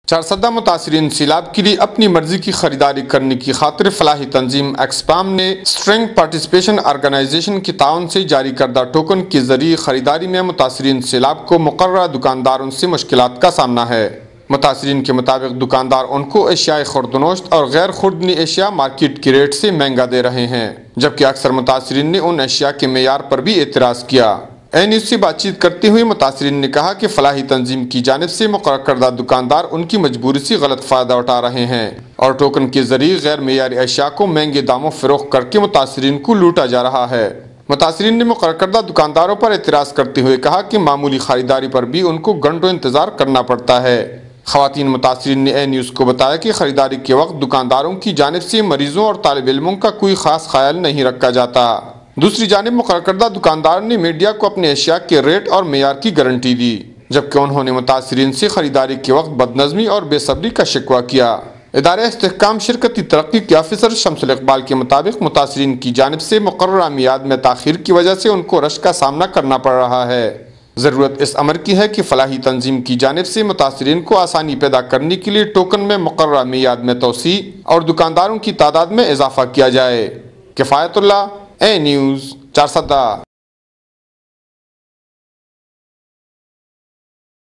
چارسدہ متاثرین سیلاب کے لیے اپنی مرضی کی خریداری کرنے کی خاطر فلاحی تنظیم ایکسپام نے اسٹرنگ پارٹیسپیشن آرگنائزیشن کے تعاون سے جاری کردہ ٹوکن کے ذریعے خریداری میں متاثرین سیلاب کو مقررہ دکانداروں سے مشکلات کا سامنا ہے۔ متاثرین کے مطابق دکاندار ان کو اشیاء خوردنوشت اور غیر خوردنی اشیاء مارکیٹ کی ریٹ سے مہنگا دے رہے ہیں، جبکہ اکثر متاثرین نے ان اشیاء کے معیار پر بھی اعتراض کیا۔ اے نیوز سے بات چیت کرتے ہوئے متاثرین نے کہا کہ فلاحی تنظیم کی جانب سے مقرر کردہ دکاندار ان کی مجبوری سے غلط فائدہ اٹھا رہے ہیں اور ٹوکن کے ذریعے غیر معیاری اشیاء کو مہنگے داموں فروخت کر کے متاثرین کو لوٹا جا رہا ہے۔ متاثرین نے مقرر کردہ دکانداروں پر اعتراض کرتے ہوئے کہا کہ معمولی خریداری پر بھی ان کو گھنٹوں انتظار کرنا پڑتا ہے۔ خواتین متاثرین نے اے نیوز کو بتایا کہ خریداری کے وقت دکانداروں کی جانب سے مریضوں اور طالب علموں کا کوئی خاص خیال نہیں رکھا جاتا۔ دوسری جانب مقرر کردہ دکاندار نے میڈیا کو اپنے اشیاء کے ریٹ اور معیار کی گارنٹی دی، جبکہ انہوں نے متاثرین سے خریداری کے وقت بدنظمی اور بے صبری کا شکوہ کیا۔ ادارہ استحکام شرکتی ترقی کے آفیسر شمس الاقبال کے مطابق متاثرین کی جانب سے مقررہ میعاد میں تاخیر کی وجہ سے ان کو رش کا سامنا کرنا پڑ رہا ہے۔ ضرورت اس امر کی ہے کہ فلاحی تنظیم کی جانب سے متاثرین کو آسانی پیدا کرنے کے لیے ٹوکن میں مقررہ میعاد میں توسیع اور دکانداروں کی تعداد میں اضافہ کیا جائے۔ کفایت اللہ، اے نیوز، چارسدہ۔